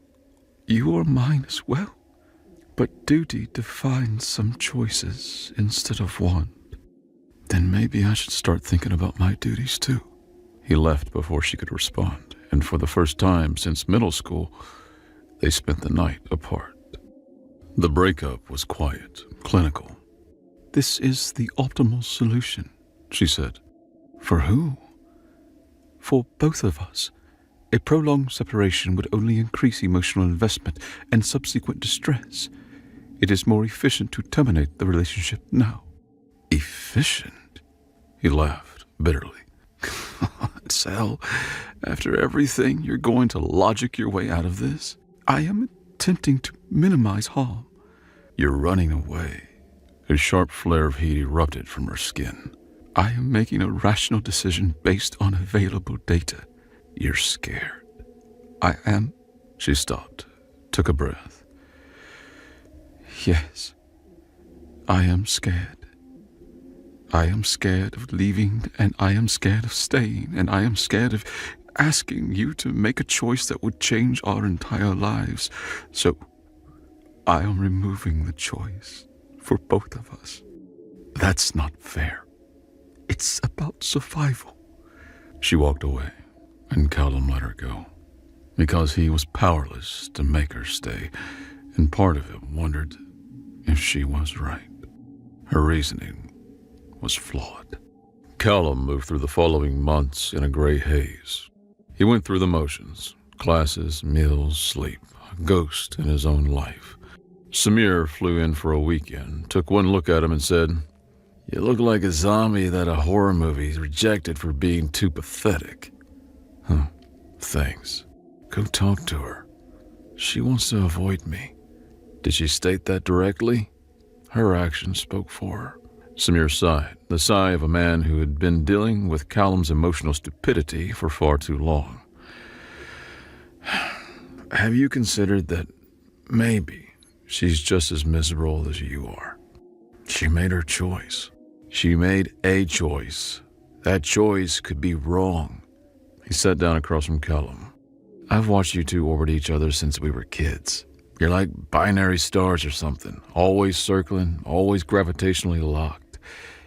are mine as well. But duty defines some choices instead of one. Then maybe I should start thinking about my duties too. He left before she could respond, and for the first time since middle school, they spent the night apart. The breakup was quiet, clinical. This is the optimal solution, she said. For who? For both of us. A prolonged separation would only increase emotional investment and subsequent distress. It is more efficient to terminate the relationship now. Efficient? He laughed bitterly. Sal, after everything, you're going to logic your way out of this? I am attempting to minimize harm. You're running away. A sharp flare of heat erupted from her skin. I am making a rational decision based on available data. You're scared. I am. She stopped, took a breath. Yes, I am scared. I am scared of leaving, and I am scared of staying, and I am scared of asking you to make a choice that would change our entire lives. So I am removing the choice for both of us. That's not fair. It's about survival. She walked away, and Callum let her go, because he was powerless to make her stay, and part of him wondered if she was right. Her reasoning was flawed. Callum moved through the following months in a gray haze. He went through the motions, classes, meals, sleep, a ghost in his own life. Samir flew in for a weekend, took one look at him and said, "You look like a zombie that a horror movie rejected for being too pathetic." Huh, thanks. Go talk to her. She wants to avoid me. Did she state that directly? Her actions spoke for her. Samir sighed, the sigh of a man who had been dealing with Callum's emotional stupidity for far too long. Have you considered that maybe she's just as miserable as you are? She made her choice. She made a choice. That choice could be wrong. He sat down across from Callum. I've watched you two orbit each other since we were kids. You're like binary stars or something, always circling, always gravitationally locked.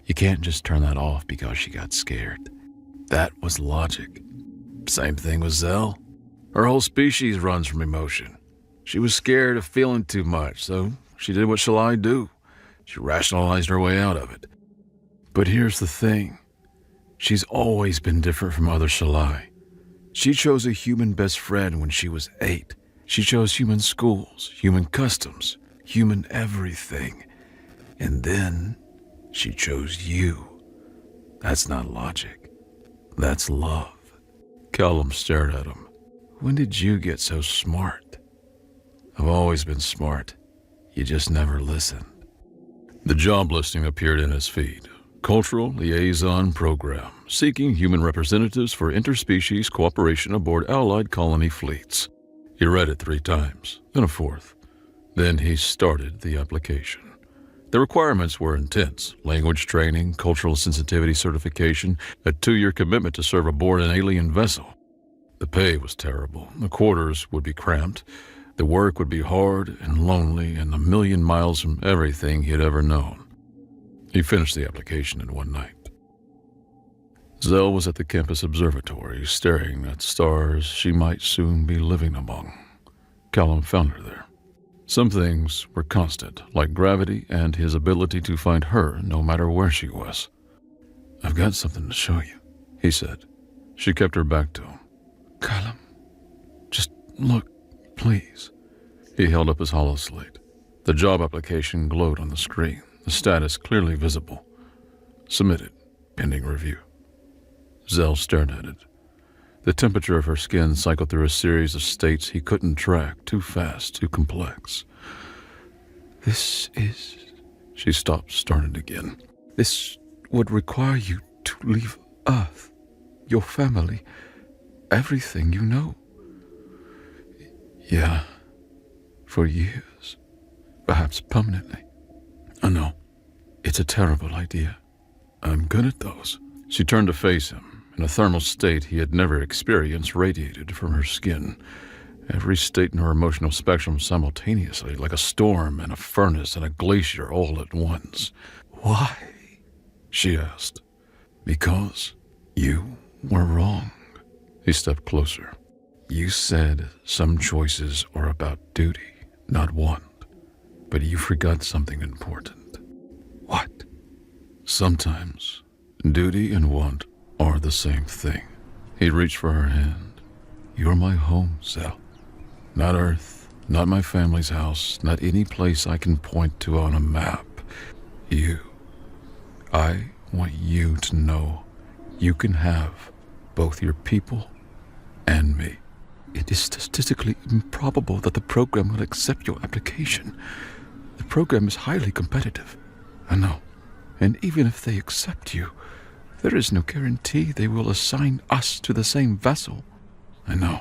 You can't just turn that off because she got scared. That was logic. Same thing with Zell. Her whole species runs from emotion. She was scared of feeling too much, so she did what shall I do? She rationalized her way out of it. But here's the thing. She's always been different from other Shalai. She chose a human best friend when she was 8. She chose human schools, human customs, human everything. And then she chose you. That's not logic. That's love. Callum stared at him. When did you get so smart? I've always been smart. You just never listened. The job listing appeared in his feed. Cultural Liaison Program, seeking human representatives for interspecies cooperation aboard Allied colony fleets. He read it 3 times, then a 4th. Then he started the application. The requirements were intense: language training, cultural sensitivity certification, a 2-year commitment to serve aboard an alien vessel. The pay was terrible. The quarters would be cramped. The work would be hard and lonely and a million miles from everything he had ever known. He finished the application in one night. Zell was at the campus observatory, staring at stars she might soon be living among. Callum found her there. Some things were constant, like gravity and his ability to find her no matter where she was. "I've got something to show you," he said. She kept her back to him. "Callum, just look, please." He held up his holoslate. The job application glowed on the screen, the status clearly visible. Submitted, pending review. Zell stared at it. The temperature of her skin cycled through a series of states he couldn't track, too fast, too complex. "This is..." She stopped, started again. "This would require you to leave Earth, your family, everything you know." Yeah, "For years, perhaps permanently." I know. "It's a terrible idea. I'm good at those." She turned to face him. In a thermal state he had never experienced radiated from her skin. Every state in her emotional spectrum simultaneously, like a storm and a furnace and a glacier all at once. "Why?" she asked. "Because you were wrong." He stepped closer. "You said some choices are about duty, not want. But you forgot something important." "What?" Sometimes duty and want are the same thing. He reached for her hand. "You're my home, Zell. Not Earth, not my family's house, not any place I can point to on a map. You. I want you to know you can have both your people and me." "It is statistically improbable that the program will accept your application. The program is highly competitive." I know. "And even if they accept you, there is no guarantee they will assign us to the same vessel." I know.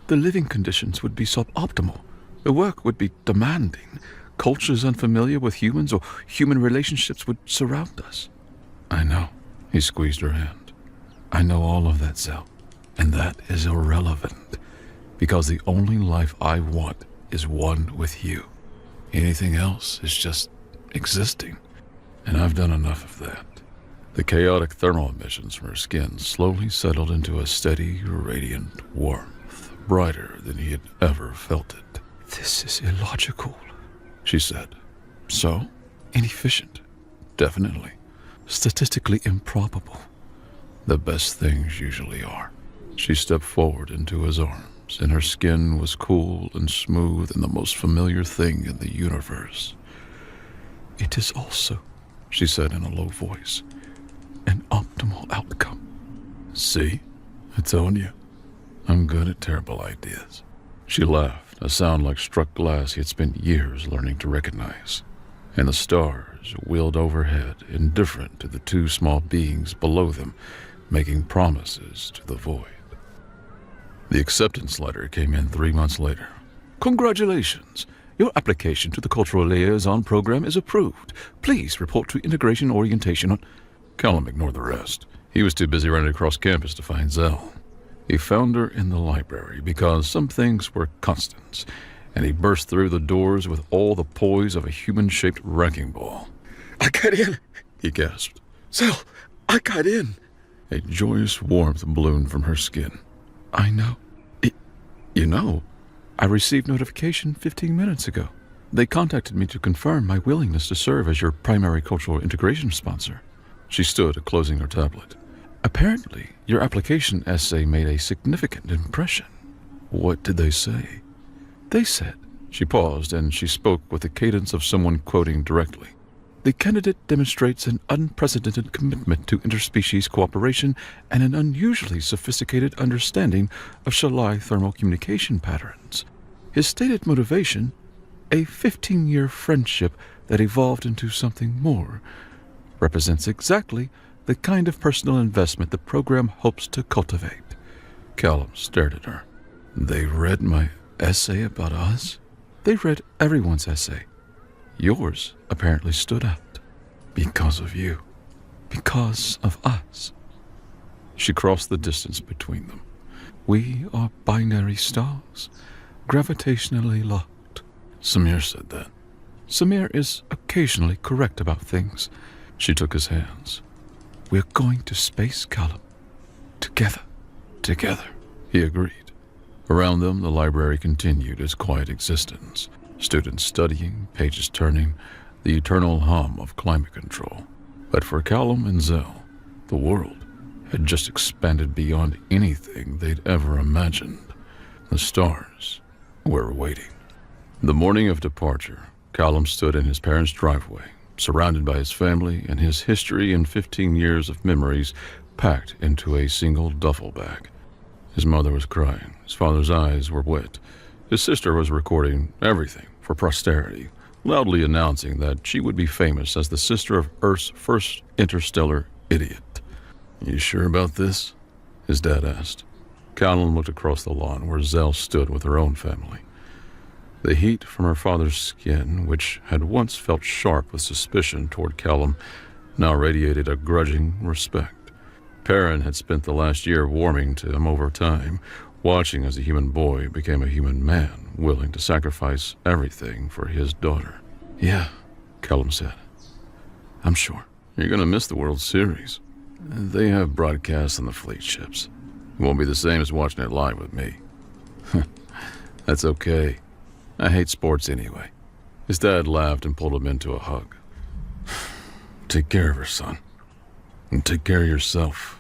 "The living conditions would be suboptimal. The work would be demanding. Cultures unfamiliar with humans or human relationships would surround us." I know. He squeezed her hand. "I know all of that, Zell. And that is irrelevant. Because the only life I want is one with you. Anything else is just existing. And I've done enough of that." The chaotic thermal emissions from her skin slowly settled into a steady, radiant warmth, brighter than he had ever felt it. "This is illogical," she said. "So? Inefficient." Definitely. "Statistically improbable." The best things usually are. She stepped forward into his arms, and her skin was cool and smooth and the most familiar thing in the universe. "It is also," she said in a low voice, "an optimal outcome." See? I told you. I'm good at terrible ideas. She laughed, a sound like struck glass he had spent years learning to recognize. And the stars wheeled overhead, indifferent to the 2 small beings below them, making promises to the void. The acceptance letter came in 3 months later. "Congratulations! Your application to the Cultural Liaison Program is approved. Please report to Integration Orientation on..." Callum ignored the rest. He was too busy running across campus to find Zell. He found her in the library because some things were constants, and he burst through the doors with all the poise of a human-shaped wrecking ball. "I got in!" he gasped. "Zell, I got in!" A joyous warmth bloomed from her skin. "I know. You know, I received notification 15 minutes ago. They contacted me to confirm my willingness to serve as your primary cultural integration sponsor." She stood, closing her tablet. Apparently, your application essay made a significant impression. What did they say? They said, she paused and she spoke with the cadence of someone quoting directly, the candidate demonstrates an unprecedented commitment to interspecies cooperation and an unusually sophisticated understanding of Sci-Fi thermal communication patterns. His stated motivation, a 15-year friendship that evolved into something more, represents exactly the kind of personal investment the program hopes to cultivate. Callum stared at her. They read my essay about us? They read everyone's essay. Yours apparently stood out. Because of you. Because of us. She crossed the distance between them. We are binary stars, gravitationally locked. Samir said that. Samir is occasionally correct about things. She took his hands. We're going to space, Callum. Together. Together, he agreed. Around them, the library continued its quiet existence. Students studying, pages turning, the eternal hum of climate control. But for Callum and Zell, the world had just expanded beyond anything they'd ever imagined. The stars were waiting. The morning of departure, Callum stood in his parents' driveway, surrounded by his family and his history and 15 years of memories packed into a single duffel bag. His mother was crying. His father's eyes were wet. His sister was recording everything for posterity, loudly announcing that she would be famous as the sister of Earth's first interstellar idiot. You sure about this? His dad asked. Callum looked across the lawn where Zell stood with her own family. The heat from her father's skin, which had once felt sharp with suspicion toward Callum, now radiated a grudging respect. Perrin had spent the last year warming to him over time, watching as a human boy became a human man, willing to sacrifice everything for his daughter. Yeah, Callum said. I'm sure. You're going to miss the World Series. They have broadcasts on the fleet ships. It won't be the same as watching it live with me. That's okay. I hate sports anyway. His dad laughed and pulled him into a hug. Take care of her, son. And take care of yourself.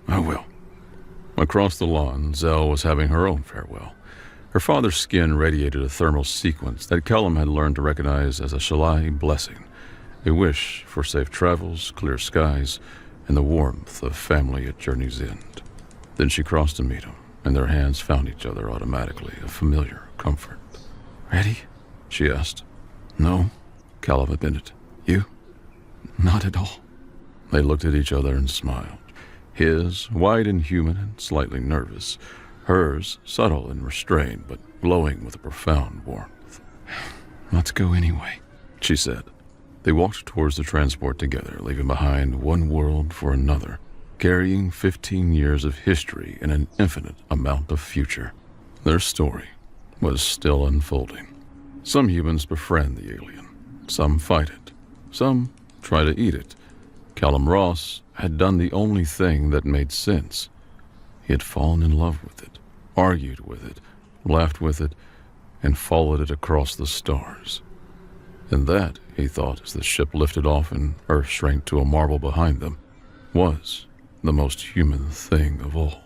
I will. Across the lawn, Zell was having her own farewell. Her father's skin radiated a thermal sequence that Callum had learned to recognize as a Shalai blessing, a wish for safe travels, clear skies, and the warmth of family at journey's end. Then she crossed to meet him, and their hands found each other automatically, a familiar comfort. Ready? She asked. No, Callum admitted. You? Not at all. They looked at each other and smiled. His, wide and human and slightly nervous. Hers, subtle and restrained, but glowing with a profound warmth. Let's go anyway, she said. They walked towards the transport together, leaving behind one world for another, carrying 15 years of history and an infinite amount of future. Their story was still unfolding. Some humans befriend the alien. Some fight it. Some try to eat it. Callum Ross had done the only thing that made sense. He had fallen in love with it, argued with it, laughed with it, and followed it across the stars. And that, he thought as the ship lifted off and Earth shrank to a marble behind them, was the most human thing of all.